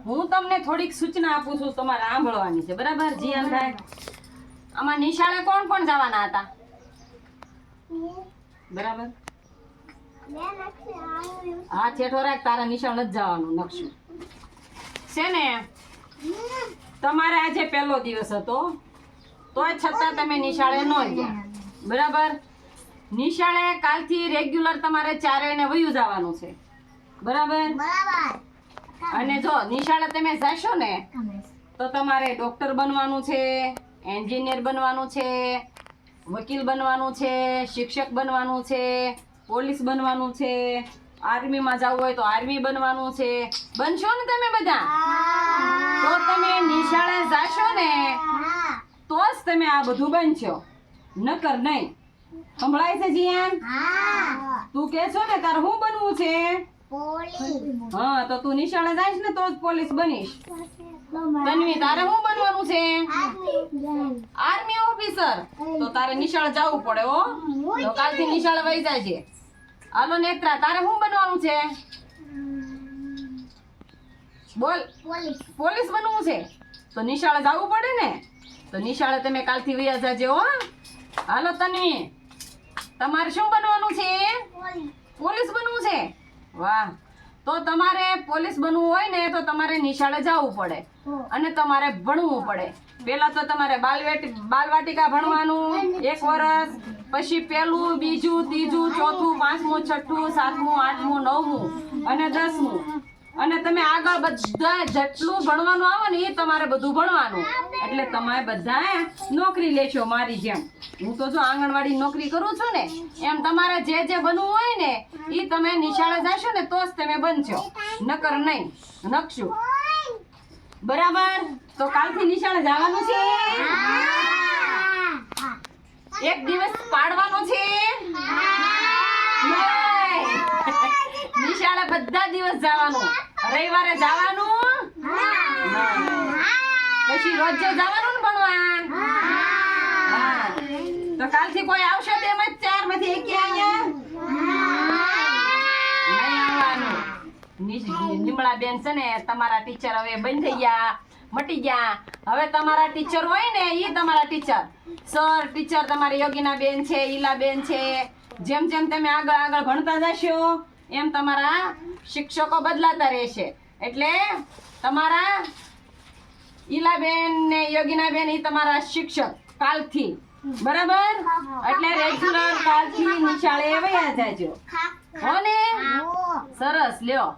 હું તમને થોડીક સૂચના આપું છું, તમારે સાંભળવાની છે, બરાબર? જીયાનભાઈ, આમાં નિશાળે કોણ કોણ જવાના હતા? બરાબર, હા છેઠો રાખ, તારા નિશાળ નથી જવાનું. નકશું છે ને, તમારે આજે પહેલો દિવસ હતો, તોય છતાં તમે નિશાળે ન ગયા. બરાબર, નિશાળે કાલથી રેગ્યુલર તમારે 4 ને વયું જવાનું છે. બરાબર, અને જો નિશાળે તમે જશો ને તો તમારે ડોક્ટર બનવાનું છે, એન્જિનિયર બનવાનું છે, વકીલ બનવાનું છે, શિક્ષક બનવાનું છે, પોલીસ બનવાનું છે, આર્મીમાં જવું હોય તો આર્મી બનવાનું છે. બનશો ને તમે બધા? તો તમે નિશાળે જાશો ને તો જ તમે આ બધું બનશો, નકર નહીં. સંભળાય છે જીયાન? તું કે છો ને તારે શું બનવું છે? હા, તો તું નિશાળે જઈશ ને તો જ પોલીસ બનીશ. તન્વી, તારે શું બનવાનું છે? Army officer. તો તારે નિશાળે જવું પડે હો. તો કાલથી નિશાળે વહી જાય છે. હાલો નેત્રા, તારે શું બનવાનું છે? બોલ. પોલીસ બનવું છે તો નિશાળે જવું પડે ને. તો નિશાળે તમે કાલથી વયા જાજે હો. હાલો તન્વી, તમારે શું બનવાનું છે? પોલીસ બનવું છે. વાહ, તો તમારે પોલીસ બનવું હોય ને તો તમારે નિશાળે જવું પડે અને તમારે ભણવું પડે. પેલા તો તમારે બાલવાટિકા ભણવાનું 1 વર્ષ, પછી 1લું, 2જું, 3જું, 4થું, 5મું, 6થું, 7મું, 8મું, 9મું અને 10મું. અને તમે આગળ બધા જેટલું ભણવાનું આવે ને એ તમારે બધું ભણવાનું. એટલે તમે બધા નોકરી લેશો મારી જેમ. હું તો જો આંગણવાડી નોકરી કરું છું ને એમ તમારે જે બનવું હોય ને એ તમે નિશાળે જશો ને તો જ તમે બનશો, નકર નહીં. નકશું બરાબર? તો કાલથી નિશાળે જવાનું છે. એક દિવસ પાડવાનો છે. નિશાળે બધા દિવસ જવાનું, રવિવારે જવાનું, પછી રોજે જવાનું ને ભણવા. હા, તો કાલથી કોઈ આવશે તો એમ જ 4 માંથી 1 અહીંયા નહીં આવવાનું. નિમળા બેન છે ને તમારા ટીચર હવે બંધ થઈ ગયા, મટી ગયા. હવે તમારા ટીચર હોય ને એ તમારા ટીચર, સર ટીચર તમારી યોગીના બેન છે, ઈલા બેન છે. જેમ જેમ તમે આગળ ભણતા જશો એમ તમારા શિક્ષકો બદલાતા રહેશે. એટલે તમારા ઈલાબેન ને યોગીનાબેન એ તમારા શિક્ષક કાલથી. બરાબર? એટલે રેગ્યુલર કાલથી નિશાળે વયા જાજો હો ને. સરસ, લ્યો.